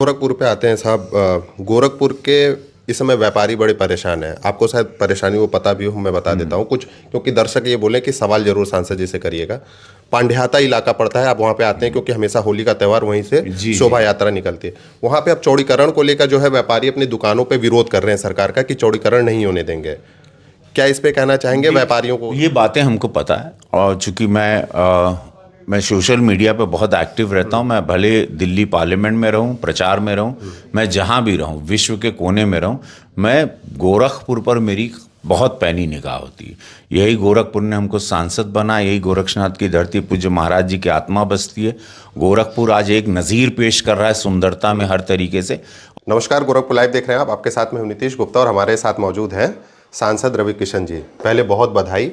गोरखपुर पे आते हैं साहब। गोरखपुर के इस समय व्यापारी बड़े परेशान हैं। आपको शायद परेशानी वो पता भी हो, मैं बता देता हूँ कुछ, क्योंकि दर्शक ये बोले कि सवाल जरूर सांसद जी से करिएगा। पांड्याता इलाका पड़ता है, आप वहाँ पे आते हैं क्योंकि हमेशा होली का त्यौहार वहीं से जी शोभा यात्रा निकलती है। वहाँ पे अब चौड़ीकरण को लेकर जो है व्यापारी अपनी दुकानों पे विरोध कर रहे हैं सरकार का कि चौड़ीकरण नहीं होने देंगे। क्या इस पे कहना चाहेंगे व्यापारियों को? ये बातें हमको पता है, और चूंकि मैं सोशल मीडिया पे बहुत एक्टिव रहता हूँ। मैं भले दिल्ली पार्लियामेंट में रहूँ, प्रचार में रहूँ, मैं जहाँ भी रहूँ, विश्व के कोने में रहूँ, मैं गोरखपुर पर मेरी बहुत पैनी निगाह होती है। यही गोरखपुर ने हमको सांसद बना, यही गोरक्षनाथ की धरती पूज्य महाराज जी की आत्मा बसती है। गोरखपुर आज एक नज़ीर पेश कर रहा है सुंदरता में हर तरीके से। नमस्कार, गोरखपुर लाइव देख रहे हैं आप। आपके साथ में हूं नीतीश गुप्ता और हमारे साथ मौजूद हैं सांसद रवि किशन जी। पहले बहुत बधाई,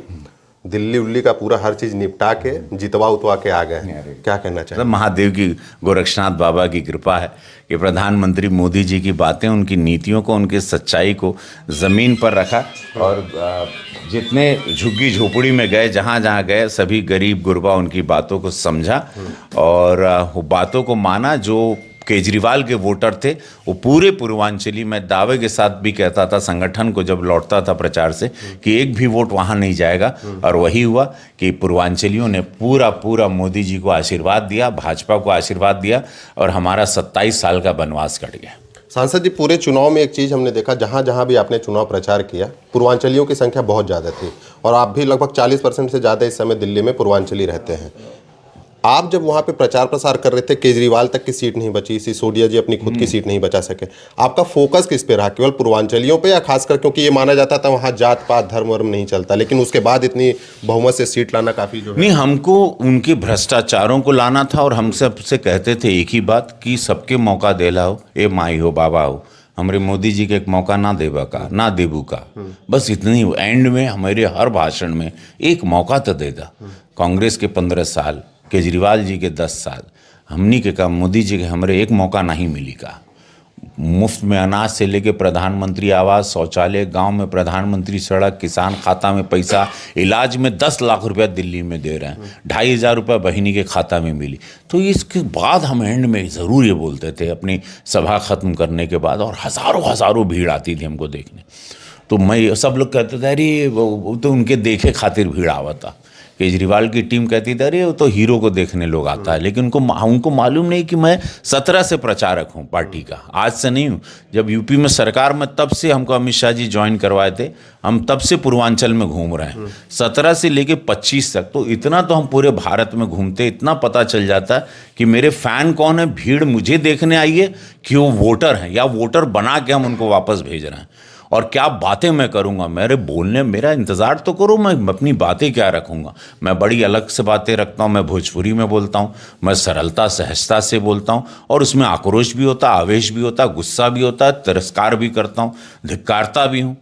दिल्ली उल्ली का पूरा हर चीज निपटा के जितवा उतवा के आ गए। क्या कहना चाहिए? महादेव की, गोरक्षनाथ बाबा की कृपा है कि प्रधानमंत्री मोदी जी की बातें, उनकी नीतियों को, उनकी सच्चाई को ज़मीन पर रखा, और जितने झुग्गी झोपड़ी में गए, जहाँ जहाँ गए, सभी गरीब गुरबा उनकी बातों को समझा और वो बातों को माना। जो केजरीवाल के वोटर थे वो पूरे पूर्वांचली, मैं दावे के साथ भी कहता था संगठन को जब लौटता था प्रचार से, कि एक भी वोट वहाँ नहीं जाएगा। और वही हुआ कि पूर्वांचलियों ने पूरा मोदी जी को आशीर्वाद दिया, भाजपा को आशीर्वाद दिया, और हमारा 27 साल का वनवास कट गया। सांसद जी, पूरे चुनाव में एक चीज़ हमने देखा, जहाँ जहाँ भी आपने चुनाव प्रचार किया, पूर्वांचलियों की संख्या बहुत ज़्यादा थी, और आप भी लगभग 40% से ज़्यादा इस समय दिल्ली में पूर्वांचली रहते हैं। आप जब वहाँ पे प्रचार प्रसार कर रहे थे, केजरीवाल तक की सीट नहीं बची, सिसोदिया जी अपनी खुद की सीट नहीं बचा सके, आपका फोकस किस पे रहा? केवल पूर्वांचलियों पे, या खासकर क्योंकि ये माना जाता था वहाँ जात पात धर्म वर्म नहीं चलता, लेकिन उसके बाद इतनी बहुमत से सीट लाना काफ़ी जो है। नहीं, हमको उनके भ्रष्टाचारों को लाना था, और हम सबसे कहते थे एक ही बात कि सबके मौका देला हो, ए माई हो बाबा हो, हमारे मोदी जी के एक मौका ना देबा का, ना देबू का, बस इतनी। एंड में हमारे हर भाषण में एक मौका तो देगा। कांग्रेस के 15 साल, केजरीवाल जी के 10 साल, हमनी के का, मोदी जी के हमारे एक मौका नहीं मिली का। मुफ्त में अनाज से लेके प्रधानमंत्री आवास, शौचालय, गांव में प्रधानमंत्री सड़क, किसान खाता में पैसा, इलाज में 10 लाख रुपया दिल्ली में दे रहे हैं, 2,500 रुपया बहिनी के खाता में मिली। तो इसके बाद हम एंड में ज़रूर ये बोलते थे अपनी सभा ख़त्म करने के बाद, और हज़ारों भीड़ आती थी हमको देखने। तो मैं, सब लोग कहते थे अरे वो तो उनके देखे खातिर भीड़ आवता। केजरीवाल की टीम कहती थी अरे वो तो हीरो को देखने लोग आता है, लेकिन उनको मालूम नहीं कि मैं 17 से प्रचारक हूँ पार्टी का, आज से नहीं हूँ। जब यूपी में सरकार में, तब से हमको अमित शाह जी ज्वाइन करवाए थे, हम तब से पूर्वांचल में घूम रहे हैं, 17 से लेके 25 तक। तो इतना तो हम पूरे भारत में घूमते, इतना पता चल जाता है कि मेरे फ़ैन कौन है, भीड़ मुझे देखने आई है कि वो वोटर हैं, या वोटर बना के हम उनको वापस भेज रहे हैं। और क्या बातें मैं करूँगा, मेरे बोलने, मेरा इंतज़ार तो करो, मैं अपनी बातें क्या रखूँगा। मैं बड़ी अलग से बातें रखता हूँ, मैं भोजपुरी में बोलता हूँ, मैं सरलता सहजता से बोलता हूँ, और उसमें आक्रोश भी होता, आवेश भी होता, गुस्सा भी होता, तिरस्कार भी करता हूँ, धिक्कारता भी हूँ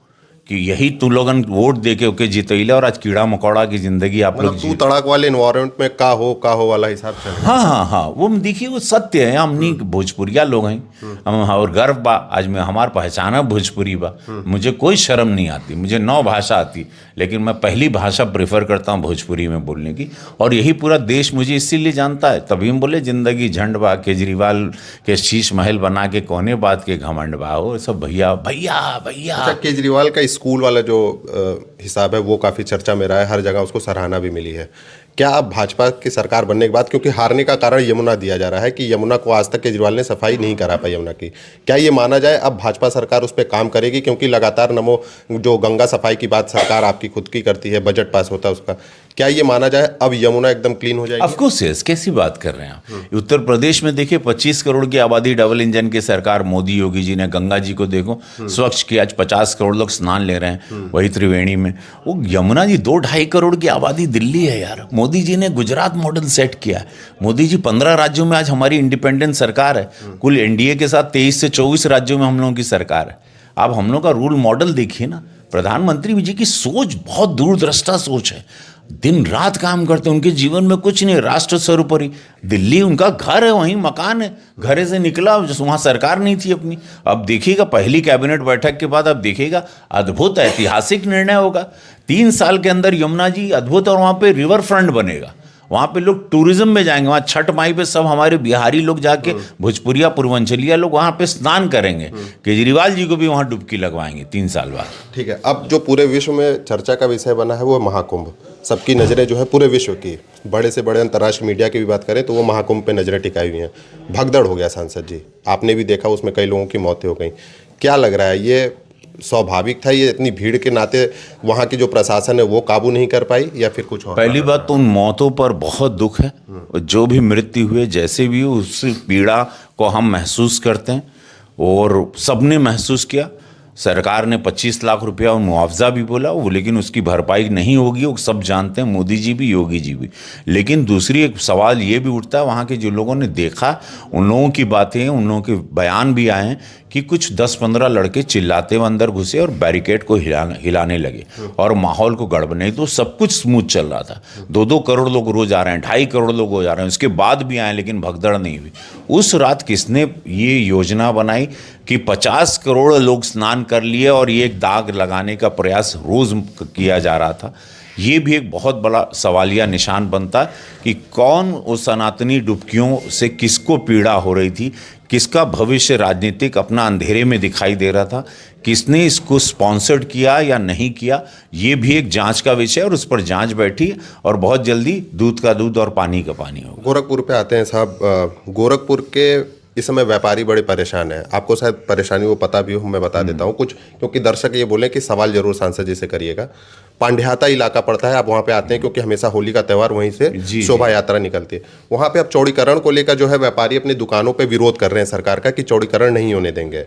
कि यही तू लोगन वोट दे के ओके जीतैले, और आज कीड़ा मकोड़ा की जिंदगी आप लोग तू तड़ाक वाले इन्वायरमेंट में का हो वाला हिसाब से। हाँ, वो देखिए, वो सत्य है। हमनी भोजपुरिया लोग हैं हम, और गर्व बा आज में हमार पहचाना भोजपुरी बा। मुझे कोई शर्म नहीं आती, मुझे 9 भाषा आती, लेकिन मैं पहली भाषा प्रेफर करता हूँ भोजपुरी में बोलने की। और यही पूरा देश मुझे इसीलिए जानता है। तभी हम बोले जिंदगी झंड बा, केजरीवाल के शीश महल बना के कोने बात के घमंड बा, वो सब भैया भैया भैया। अच्छा, केजरीवाल का स्कूल वाला जो हिसाब है वो काफ़ी चर्चा में रहा है, हर जगह उसको सराहना भी मिली है। क्या अब भाजपा की सरकार बनने के बाद, क्योंकि हारने का कारण यमुना दिया जा रहा है कि यमुना को आज तक केजरीवाल ने सफाई नहीं करा पाई यमुना की, क्या ये माना जाए अब भाजपा सरकार उस पर काम करेगी? क्योंकि लगातार नमो जो गंगा सफाई की बात सरकार आपकी खुद की करती है, बजट पास होता है उसका, क्या ये माना जाए अब यमुना एकदम क्लीन हो जाएगी? ऑफ कोर्स यस, कैसी बात कर रहे हैं आप। उत्तर प्रदेश में देखिए 25 करोड़ की आबादी, डबल इंजन की सरकार मोदी योगी जी ने, गंगा जी को देखो स्वच्छ की, आज 50 करोड़ लोग स्नान ले रहे हैं वही त्रिवेणी में। वो यमुना जी 2-2.5 करोड़ की आबादी दिल्ली है यार। मोदी जी ने गुजरात मॉडल सेट किया है। मोदी जी 15 राज्यों में आज हमारी इंडिपेंडेंट सरकार है, कुल एनडीए के साथ 23 से 24 राज्यों में हम लोगों की सरकार है। आप हम लोग का रूल मॉडल देखिए ना। प्रधानमंत्री जी की सोच बहुत दूरदृष्टा सोच है, दिन रात काम करते हैं, उनके जीवन में कुछ नहीं, राष्ट्र सर्वोपरि। दिल्ली उनका घर है, वहीं मकान है, घरे से निकला, वहाँ सरकार नहीं थी अपनी। अब देखिएगा पहली कैबिनेट बैठक के बाद, अब देखिएगा अद्भुत ऐतिहासिक निर्णय होगा। 3 साल के अंदर यमुना जी अद्भुत, और वहाँ पे रिवर फ्रंट बनेगा, वहाँ पे लोग टूरिज्म में जाएंगे, वहाँ छठ माई पे सब हमारे बिहारी लोग जाके भोजपुरिया पूर्वांचलिया लोग वहाँ पे स्नान करेंगे। केजरीवाल जी को भी वहाँ डुबकी लगवाएंगे 3 साल बाद। ठीक है, अब जो पूरे विश्व में चर्चा का विषय बना है वो महाकुंभ, सबकी नज़रें जो है पूरे विश्व की, बड़े से बड़े अंतर्राष्ट्रीय मीडिया की भी बात करें तो वो महाकुंभ पे नज़रें टिकाई हुई हैं। भगदड़ हो गया सांसद जी, आपने भी देखा उसमें कई लोगों की मौतें हो गई। क्या लग रहा है, ये स्वाभाविक था, ये इतनी भीड़ के नाते वहाँ की जो प्रशासन है वो काबू नहीं कर पाई, या फिर कुछ और? पहली बात तो उन मौतों पर बहुत दुख है, जो भी मृत्यु हुए जैसे भी हो उस पीड़ा को हम महसूस करते हैं और सबने महसूस किया। सरकार ने 25 लाख रुपया मुआवजा भी बोला वो, लेकिन उसकी भरपाई नहीं होगी, वो सब जानते हैं, मोदी जी भी योगी जी भी। लेकिन दूसरी एक सवाल ये भी उठता है, वहाँ के जो लोगों ने देखा उन लोगों की बातें, उन लोगों के बयान भी आए हैं कि कुछ 10-15 लड़के चिल्लाते हुए अंदर घुसे और बैरिकेड को हिलाने लगे और माहौल को गड़बड़। नहीं तो सब कुछ स्मूथ चल रहा था, 2-2 करोड़ लोग रोज आ रहे हैं, 2.5 करोड़ लोग हो जा रहे हैं, उसके बाद भी आए लेकिन भगदड़ नहीं हुई। उस रात किसने ये योजना बनाई कि 50 करोड़ लोग स्नान कर लिए और ये एक दाग लगाने का प्रयास रोज किया जा रहा था। ये भी एक बहुत बड़ा सवालिया निशान बनता है कि कौन उस सनातनी डुबकियों से किसको पीड़ा हो रही थी, किसका भविष्य राजनीतिक अपना अंधेरे में दिखाई दे रहा था, किसने इसको स्पॉन्सर्ड किया या नहीं किया। ये भी एक जांच का विषय है और उस पर जांच बैठी और बहुत जल्दी दूध का दूध और पानी का पानी होगा। गोरखपुर पे आते हैं साहब, गोरखपुर के इस समय व्यापारी बड़े परेशान हैं, आपको शायद परेशानी वो पता भी हो, मैं बता देता हूँ कुछ, क्योंकि दर्शक ये बोले कि सवाल जरूर सांसद जी से करिएगा। पांड्याता इलाका पड़ता है, आप वहाँ पे आते हैं क्योंकि हमेशा होली का त्यौहार वहीं से शोभा यात्रा निकलती है। वहाँ पे अब चौड़ीकरण को लेकर जो है व्यापारी अपनी दुकानों पे विरोध कर रहे हैं सरकार का कि चौड़ीकरण नहीं होने देंगे।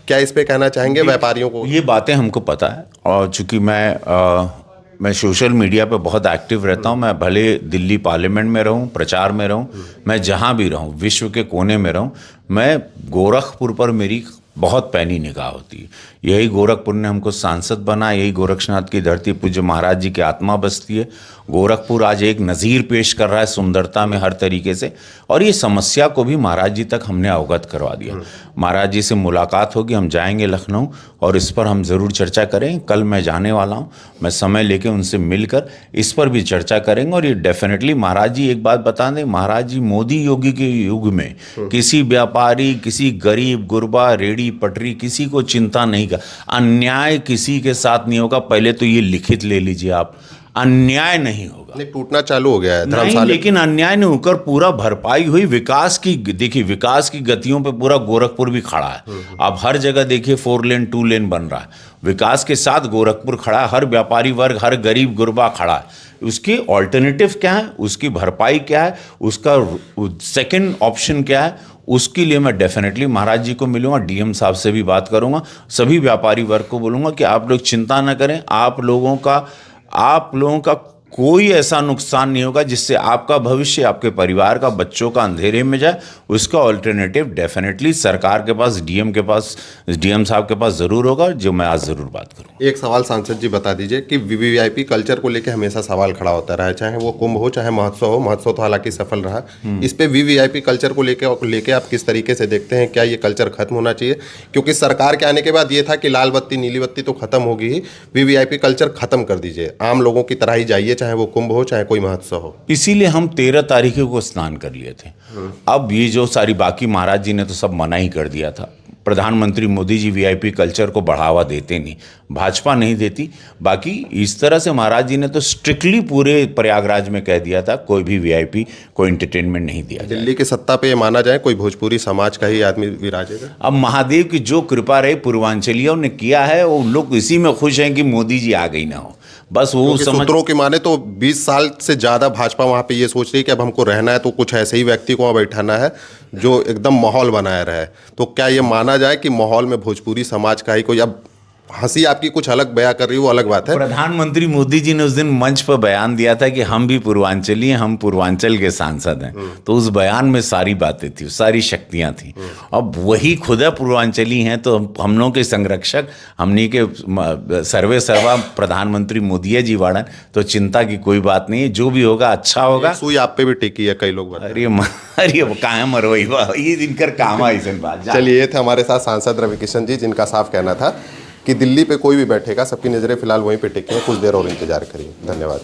क्या इस पे कहना चाहेंगे व्यापारियों को? ये बातें हमको पता है और चूंकि मैं सोशल मीडिया पे बहुत एक्टिव रहता हूँ, मैं भले दिल्ली पार्लियामेंट में रहूँ, प्रचार में रहूँ, मैं जहाँ भी रहूँ, विश्व के कोने में रहूँ, मैं गोरखपुर पर मेरी बहुत पैनी निगाह होती है। यही गोरखपुर ने हमको सांसद बना, यही गोरक्षनाथ की धरती पूज्य महाराज जी की आत्मा बसती है। गोरखपुर आज एक नज़ीर पेश कर रहा है सुंदरता में हर तरीके से, और ये समस्या को भी महाराज जी तक हमने अवगत करवा दिया। महाराज जी से मुलाकात होगी, हम जाएंगे लखनऊ और इस पर हम ज़रूर चर्चा करें। कल मैं जाने वाला हूँ, मैं समय लेके उनसे मिलकर इस पर भी चर्चा करेंगे। और ये डेफिनेटली महाराज जी एक बात बता दें, महाराज जी मोदी योगी के युग में किसी व्यापारी, किसी गरीब गुरबा, रेडी पटरी, किसी को चिंता नहीं कर, अन्याय किसी के साथ नहीं होगा। पहले तो ये लिखित ले लीजिए आप, अन्याय नहीं होगा। नहीं, टूटना चालू हो गया है नहीं, लेकिन अन्याय नहीं होकर पूरा भरपाई हुई। विकास की देखिए, विकास की गतियों पे पूरा गोरखपुर भी खड़ा है। अब हर जगह देखिए 4 लेन 2 लेन बन रहा है, विकास के साथ गोरखपुर खड़ा है, हर व्यापारी वर्ग, हर गरीब गुरबा खड़ा है। उसकी ऑल्टरनेटिव क्या है, उसकी भरपाई क्या है, उसका सेकंड ऑप्शन क्या है, उसके लिए मैं डेफिनेटली महाराज जी को मिलूंगा, डीएम साहब से भी बात करूंगा, सभी व्यापारी वर्ग को बोलूंगा कि आप लोग चिंता न करें, आप लोगों का कोई ऐसा नुकसान नहीं होगा जिससे आपका भविष्य, आपके परिवार का, बच्चों का अंधेरे में जाए। उसका ऑल्टरनेटिव डेफिनेटली सरकार के पास, डीएम के पास, डीएम साहब के पास ज़रूर होगा, जो मैं आज ज़रूर बात करूँ। एक सवाल सांसद जी बता दीजिए कि वीवीआईपी कल्चर को लेकर हमेशा सवाल खड़ा होता रहा है, चाहे वो कुंभ हो चाहे महोत्सव हो। महोत्सव तो हालांकि सफल रहा, इस पे वीवीआईपी कल्चर को लेके आप किस तरीके से देखते हैं? क्या ये कल्चर खत्म होना चाहिए? क्योंकि सरकार के आने के बाद ये था कि लाल बत्ती नीली बत्ती तो खत्म होगी ही, वीवीआईपी कल्चर खत्म कर दीजिए, आम लोगों की तरह ही जाइए, चाहे वो कुंभ हो चाहे कोई महोत्सव हो। इसीलिए हम 13 तारीख को स्नान कर लिए थे। अब ये जो सारी बाकी महाराज जी ने तो सब मना ही कर दिया था। प्रधानमंत्री मोदी जी वीआईपी कल्चर को बढ़ावा देते नहीं, भाजपा नहीं देती। बाकी इस तरह से महाराज जी ने तो स्ट्रिक्टली पूरे प्रयागराज में कह दिया था कोई भी वीआईपी, कोई एंटरटेनमेंट नहीं दिया। दिल्ली की सत्ता पे ये माना जाए कोई भोजपुरी समाज का ही आदमी विराजेगा। अब महादेव की जो कृपा रही पूर्वांचलियों ने किया है, वो लोग इसी में खुश हैं कि मोदी जी आ गई ना हो, बस वो सूत्रों की माने तो 20 साल से ज़्यादा भाजपा वहाँ पे ये सोच रही है कि अब हमको रहना है तो कुछ ऐसे ही व्यक्ति को वहाँ बैठाना है जो एकदम माहौल बनाया रहे। तो क्या ये माना जाए कि माहौल में भोजपुरी समाज का ही कोई, अब हंसी आपकी कुछ अलग बयां कर रही है वो अलग बात है। प्रधानमंत्री मोदी जी ने उस दिन मंच पर बयान दिया था कि हम भी पूर्वांचली हैं, हम पूर्वांचल के सांसद हैं, तो उस बयान में सारी बातें थी, सारी शक्तियां थी। अब वही खुद पूर्वांचली हैं, तो हम लोगों के संरक्षक, हमनी के सर्वे सर्वा प्रधानमंत्री मोदी जी वाड़न, तो चिंता की कोई बात नहीं है, जो भी होगा अच्छा होगा। सुई आप पे भी टिकी है, कई लोग अरे वो कहाँ मरवई ये इनकर काम है ऐसे बात। चलिए, ये थे हमारे साथ सांसद रविकिशन जी, जिनका साफ कहना था कि दिल्ली पे कोई भी बैठेगा, सबकी नज़रें फिलहाल वहीं पे टिकी हैं, कुछ देर और इंतजार करिए। धन्यवाद।